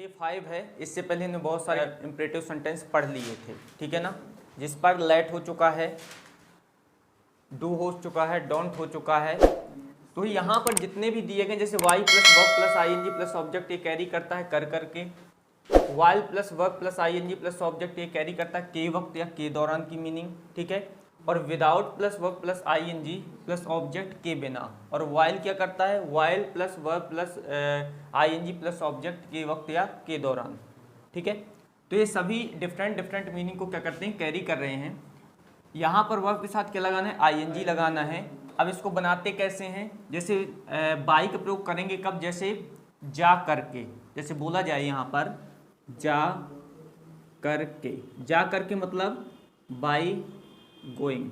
ये 5 है। इससे पहले हमने बहुत सारे इम्परेटिव सेंटेंस पढ़ लिए थे, ठीक है ना, जिस पर लेट हो चुका है, डू हो चुका है, डोंट हो चुका है। तो यहाँ पर जितने भी दिए गए, जैसे while plus verb plus ING plus object, ये कैरी करता है कर करके। While plus verb plus ING plus object, ये कैरी करता है के वक्त या के दौरान की मीनिंग, ठीक है। और without plus verb plus ING plus object के बिना। और वाइल क्या करता है, while plus verb plus ING plus object के वक्त या के दौरान, ठीक है। तो ये सभी डिफरेंट मीनिंग को क्या करते हैं, कैरी कर रहे हैं। यहाँ पर वर्ब के साथ क्या लगाना है, आईएनजी लगाना है। अब इसको बनाते कैसे हैं, जैसे बाई का प्रयोग करेंगे कब, जैसे जा करके, जैसे बोला जाए यहाँ पर जा करके। जा करके मतलब बाई गोइंग,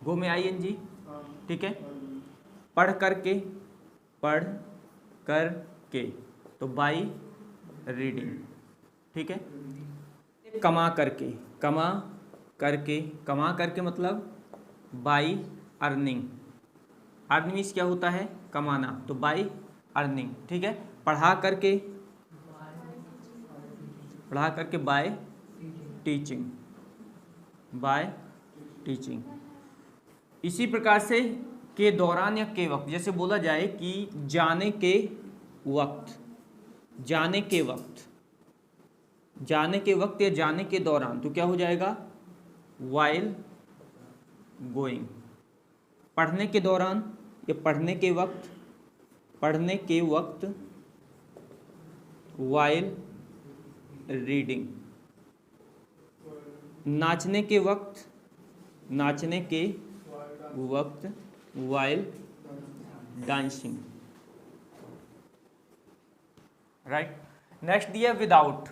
गो में आईएनजी, ठीक है। पढ़ करके, पढ़ करके तो बाई रीडिंग, ठीक है। कमा करके, कमा करके, कमा करके मतलब बाई अर्निंग। अर्निंग क्या होता है, कमाना, तो बाई अर्निंग, ठीक है। पढ़ा करके, पढ़ा करके बाय टीचिंग, बाय टीचिंग। इसी प्रकार से के दौरान या के वक्त, जैसे बोला जाए कि जाने के वक्त, जाने के वक्त, जाने के वक्त या जाने के दौरान, तो क्या हो जाएगा, वाइल गोइंग। पढ़ने के दौरान या पढ़ने के वक्त, पढ़ने के वक्त वाइल रीडिंग। नाचने के वक्त, नाचने के वक्त वाइल डांसिंग, राइट। नेक्स्ट दिया विदाउट।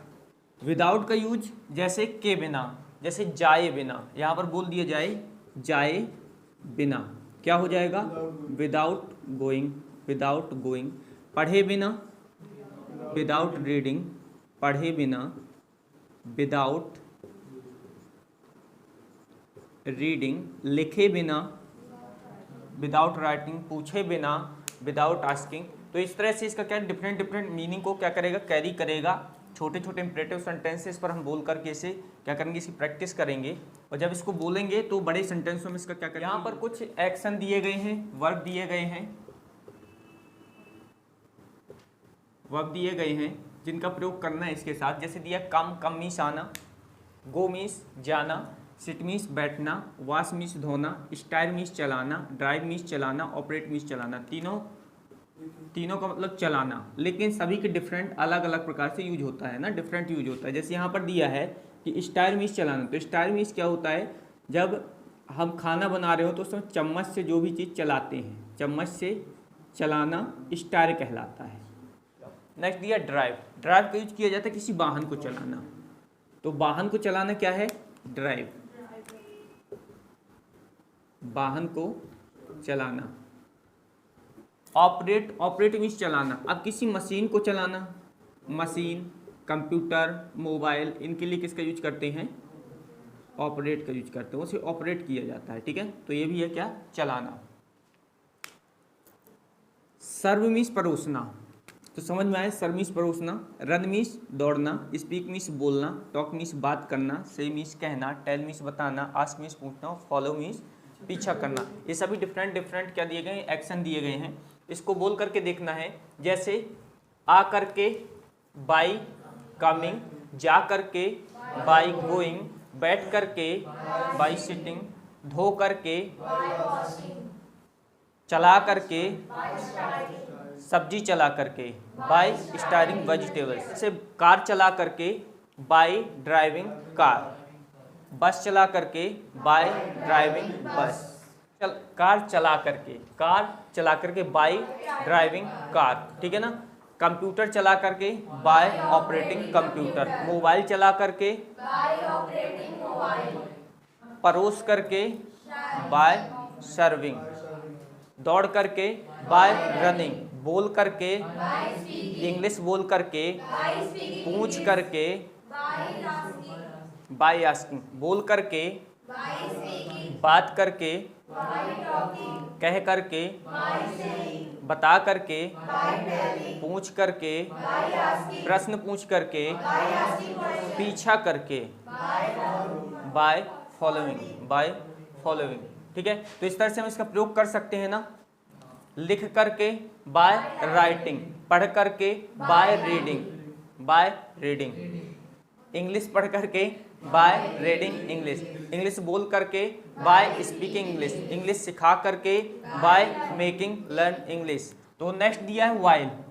विदाउट का यूज जैसे के बिना, जैसे जाए बिना, यहाँ पर बोल दिया जाए जाए बिना, क्या हो जाएगा, विदाउट गोइंग, विदाउट गोइंग। पढ़े बिना, विदाउट रीडिंग, पढ़े बिना, विदाउट रीडिंग। लिखे बिना, विदाउट राइटिंग, पूछे बिना, विदाउट आस्किंग। तो इस तरह से इसका क्या डिफरेंट मीनिंग को क्या करेगा, कैरी करेगा। छोटे छोटे इंपरेटिव सेंटेंसेस पर हम बोल करके इसे क्या करेंगे, इसकी प्रैक्टिस करेंगे। और जब इसको बोलेंगे तो बड़े सेंटेंसों में इसका क्या करेंगे। यहाँ पर कुछ एक्शन दिए गए हैं, वर्ब दिए गए हैं, वर्ब दिए गए हैं जिनका प्रयोग करना है इसके साथ। जैसे दिया कम, कम मीन्स आना, गो मीन्स जाना, सिट मीन्स बैठना, वॉश मीन्स धोना, स्टाइल मीन्स चलाना, ड्राइव मीन्स चलाना, ऑपरेट मीन्स चलाना। तीनों का मतलब चलाना, लेकिन सभी के डिफरेंट अलग अलग प्रकार से यूज होता है ना, डिफरेंट यूज होता है। जैसे यहाँ पर दिया है कि स्टाइल मीन्स चलाना, तो स्टाइल मीन्स क्या होता है, जब हम खाना बना रहे हो तो उसमें चम्मच से जो भी चीज़ चलाते हैं, चम्मच से चलाना स्टाइल कहलाता है। नेक्स्ट दिया ड्राइव। ड्राइव का यूज किया जाता है किसी वाहन को चलाना, तो वाहन को चलाना क्या है, ड्राइव, वाहन को चलाना। ऑपरेट, ऑपरेट मीन्स चलाना, अब किसी मशीन को चलाना, मशीन, कंप्यूटर, मोबाइल, इनके लिए किसका यूज करते हैं, ऑपरेट का यूज करते हैं, उसे ऑपरेट किया जाता है, ठीक है। तो ये भी है क्या, चलाना। सर्व मीन्स परोसना, तो समझ में आए, सर्व मीन्स परोसना। रन मीन्स दौड़ना, स्पीक मीन्स बोलना, टॉक मीन्स बात करना, से मीन्स कहना, टेल मीन्स बताना, आस्क मीन्स पूछना, फॉलो मीन्स पीछा करना। ये सभी डिफरेंट क्या दिए गए, एक्शन दिए गए हैं। इसको बोल करके देखना है, जैसे आ करके बाई कमिंग, जा करके बाई गोइंग, बैठ करके बाई सिटिंग, धो करके, चला करके, सब्जी चला करके बाई स्टारिंग वेजिटेबल्स, जैसे कार चला करके बाई ड्राइविंग कार, बस चला करके बाय ड्राइविंग बस, कार चला करके बाय ड्राइविंग कार, ठीक है ना। कंप्यूटर चला करके बाय ऑपरेटिंग कंप्यूटर, मोबाइल चला करके बाय ऑपरेटिंग मोबाइल, परोस करके बाय सर्विंग, दौड़ करके बाय रनिंग, बोल करके इंग्लिश बोल करके, पूछ करके बाय आस्किंग, बोल करके, बात करके, कह करके, बता करके, पूछ करके, प्रश्न पूछ करके, पीछा करके, बाय फॉलोइंग। ठीक है, तो इस तरह से हम इसका प्रयोग कर सकते हैं ना। लिख करके बाय राइटिंग, पढ़ करके बाय रीडिंग, इंग्लिश पढ़ करके बाय रीडिंग इंग्लिश बोल करके बाय स्पीकिंग इंग्लिश सिखा करके बाय मेकिंग लर्न इंग्लिश। तो नेक्स्ट दिया है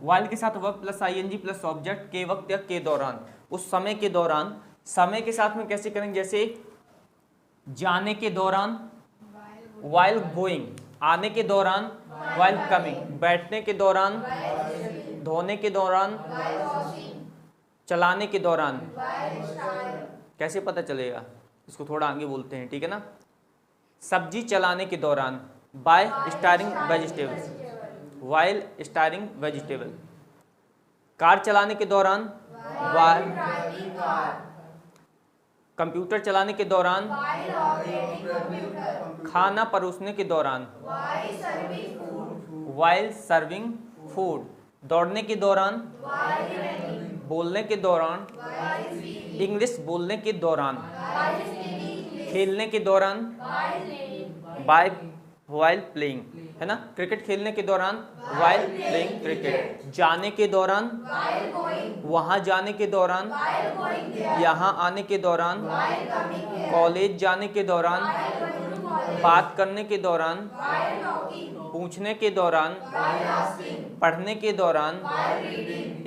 वाइल के साथ verb plus ING plus object के वक्त या के दौरान, उस समय के दौरान। समय के साथ में कैसे करेंगे, जैसे जाने के दौरान वाइल गोइंग, आने के दौरान वाइल कमिंग, बैठने के दौरान, धोने के दौरान, चलाने के दौरान। कैसे पता चलेगा, इसको थोड़ा आगे बोलते हैं, ठीक है ना। सब्जी चलाने के दौरान by starring vegetables, while starring vegetable. Car चलाने के दौरान वाइल, कंप्यूटर चलाने के दौरान, खाना परोसने के दौरान वाइल सर्विंग फूड, दौड़ने के दौरान, बोलने के दौरान, इंग्लिश बोलने के दौरान, खेलने के दौरान वाइल प्लेइंग, है ना। क्रिकेट खेलने के दौरान वाइल प्लेइंग क्रिकेट, जाने के दौरान, वहां जाने के दौरान, यहाँ आने के दौरान, कॉलेज जाने के दौरान, बात करने के दौरान, पूछने के दौरान, पढ़ने के दौरान,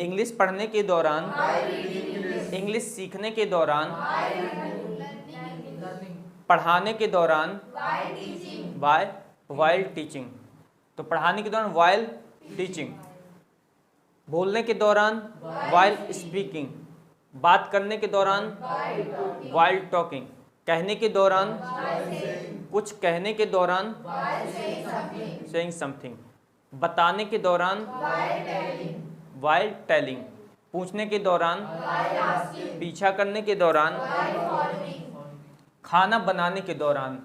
इंग्लिश पढ़ने के दौरान, इंग्लिश सीखने के दौरान, पढ़ाने के दौरान वाइल टीचिंग। तो पढ़ाने के दौरान वाइल टीचिंग, बोलने के दौरान वाइल स्पीकिंग, बात करने के दौरान वाइल टॉकिंग, कहने के दौरान, कुछ कहने के दौरान सेइंग समथिंग, बताने के दौरान वाइल टेलिंग, पूछने के दौरान, पीछा करने के दौरान, खाना बनाने के दौरान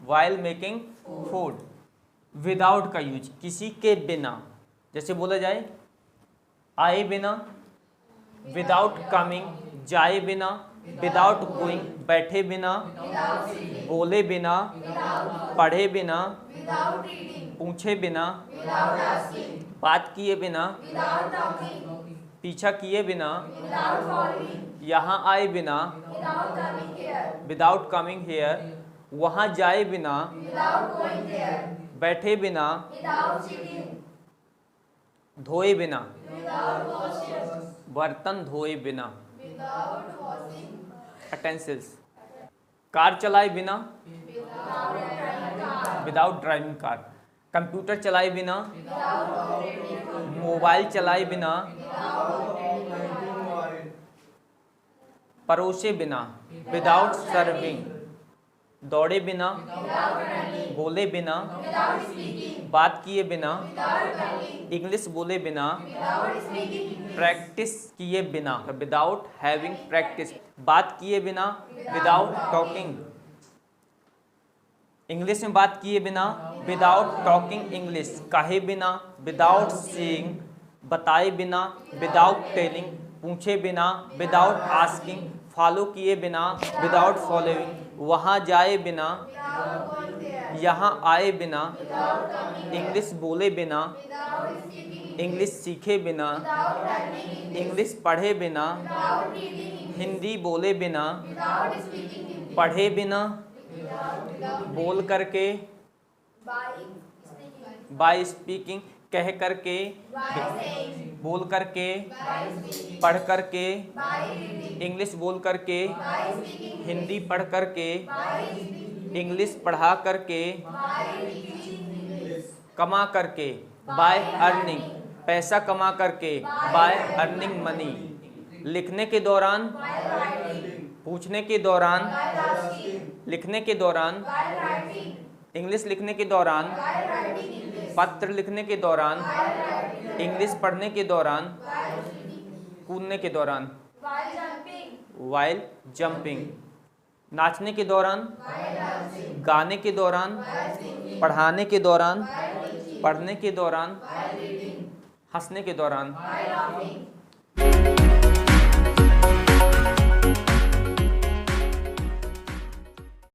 वाइल मेकिंग फूड। विदाउट का यूज, किसी के बिना, जैसे बोला जाए आए बिना, विदाउट कमिंग जाए बिना, विदाउट गोइंग बैठे बिना, बोले बिना, पढ़े बिना, पूछे बिना, बात किए बिना, पीछा किए बिना, यहाँ आए बिना, विदाउट कमिंग हेयर, वहाँ जाए बिना, बैठे बिना, धोए बिना, बर्तन धोए बिना, अटेंसिल्स, कार चलाए बिना, विदाउट ड्राइविंग कार, कंप्यूटर चलाए बिना, मोबाइल चलाए बिना, परोसे बिना, विदाउट सर्विंग, दौड़े बिना, बोले बिना, बात किए बिना, इंग्लिश बोले बिना, प्रैक्टिस किए बिना, विदाउट हैविंग प्रैक्टिस, बात किए बिना, विदाउट टॉकिंग, इंग्लिश में बात किए बिना, विदाउट टॉकिंग इंग्लिश, कहे बिना, विदाउट सीइंग, बताए बिना, विदाउट टेलिंग, पूछे बिना, विदाउट आस्किंग, फॉलो किए बिना, विदाउट फॉलोइंग, वहाँ जाए बिना, यहाँ आए बिना, इंग्लिश बोले बिना, इंग्लिश सीखे बिना, इंग्लिश पढ़े बिना, हिंदी बोले बिना, पढ़े बिना, बोल करके, बाय स्पीकिंग, कह करके, बोल करके, पढ़ करके, इंग्लिश बोल करके, हिंदी पढ़ करके, इंग्लिश पढ़ा करके, कमा करके, बाय अर्निंग, पैसा कमा करके, बाय अर्निंग मनी, लिखने के दौरान, पूछने के दौरान, लिखने के दौरान, इंग्लिश लिखने के दौरान, पत्र लिखने के दौरान, इंग्लिश पढ़ने के दौरान, कूदने के दौरान, वाइल जंपिंग, नाचने के दौरान, गाने के दौरान, पढ़ाने के दौरान, पढ़ने के दौरान, हंसने के दौरान।